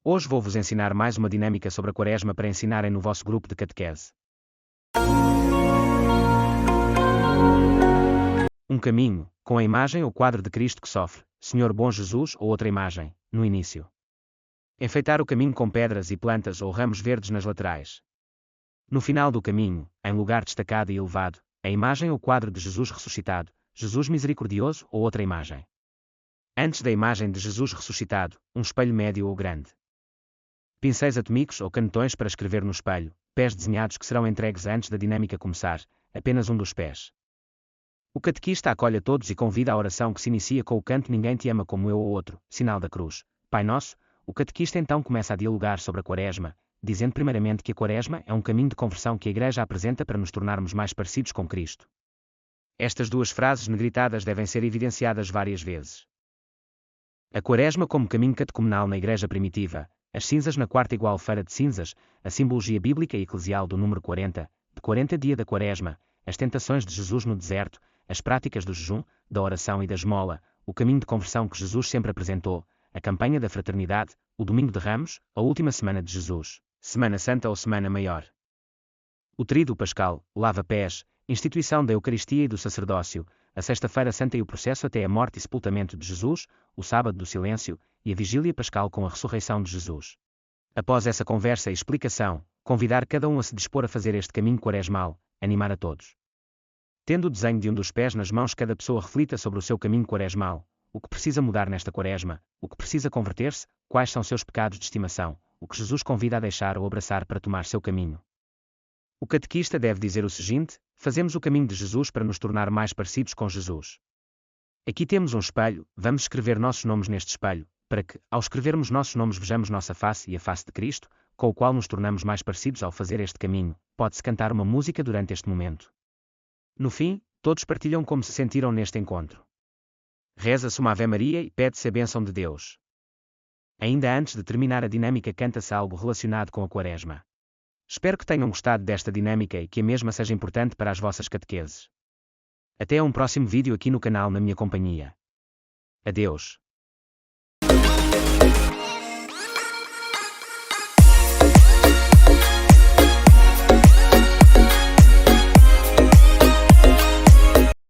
Hoje vou-vos ensinar mais uma dinâmica sobre a Quaresma para ensinarem no vosso grupo de catequese. Um caminho, com a imagem ou quadro de Cristo que sofre, Senhor Bom Jesus ou outra imagem, no início. Enfeitar o caminho com pedras e plantas ou ramos verdes nas laterais. No final do caminho, em lugar destacado e elevado, a imagem ou quadro de Jesus ressuscitado, Jesus misericordioso ou outra imagem. Antes da imagem de Jesus ressuscitado, um espelho médio ou grande. Pincéis atômicos ou canetões para escrever no espelho, pés desenhados que serão entregues antes da dinâmica começar, apenas um dos pés. O catequista acolhe a todos e convida à oração que se inicia com o canto Ninguém te ama como eu ou outro, sinal da cruz. Pai Nosso, o catequista então começa a dialogar sobre a Quaresma, dizendo primeiramente que a Quaresma é um caminho de conversão que a Igreja apresenta para nos tornarmos mais parecidos com Cristo. Estas duas frases negritadas devem ser evidenciadas várias vezes. A Quaresma como caminho catecumenal na Igreja primitiva, as cinzas na quarta igual-feira de cinzas, a simbologia bíblica e eclesial do número 40, de 40 dia da Quaresma, as tentações de Jesus no deserto, as práticas do jejum, da oração e da esmola, o caminho de conversão que Jesus sempre apresentou, a campanha da fraternidade, o Domingo de Ramos, a última semana de Jesus, Semana Santa ou Semana Maior. O Tríduo Pascal, o lava-pés, instituição da Eucaristia e do sacerdócio, a Sexta-feira Santa e o processo até a morte e sepultamento de Jesus, o Sábado do Silêncio, e a Vigília Pascal com a ressurreição de Jesus. Após essa conversa e explicação, convidar cada um a se dispor a fazer este caminho quaresmal, animar a todos. Tendo o desenho de um dos pés nas mãos, cada pessoa reflita sobre o seu caminho quaresmal, o que precisa mudar nesta Quaresma, o que precisa converter-se, quais são seus pecados de estimação, o que Jesus convida a deixar ou abraçar para tomar seu caminho. O catequista deve dizer o seguinte: fazemos o caminho de Jesus para nos tornar mais parecidos com Jesus. Aqui temos um espelho, vamos escrever nossos nomes neste espelho, para que, ao escrevermos nossos nomes, vejamos nossa face e a face de Cristo, com o qual nos tornamos mais parecidos ao fazer este caminho. Pode-se cantar uma música durante este momento. No fim, todos partilham como se sentiram neste encontro. Reza-se uma Ave Maria e pede-se a bênção de Deus. Ainda antes de terminar a dinâmica, canta-se algo relacionado com a Quaresma. Espero que tenham gostado desta dinâmica e que a mesma seja importante para as vossas catequeses. Até a um próximo vídeo aqui no canal na minha companhia. Adeus.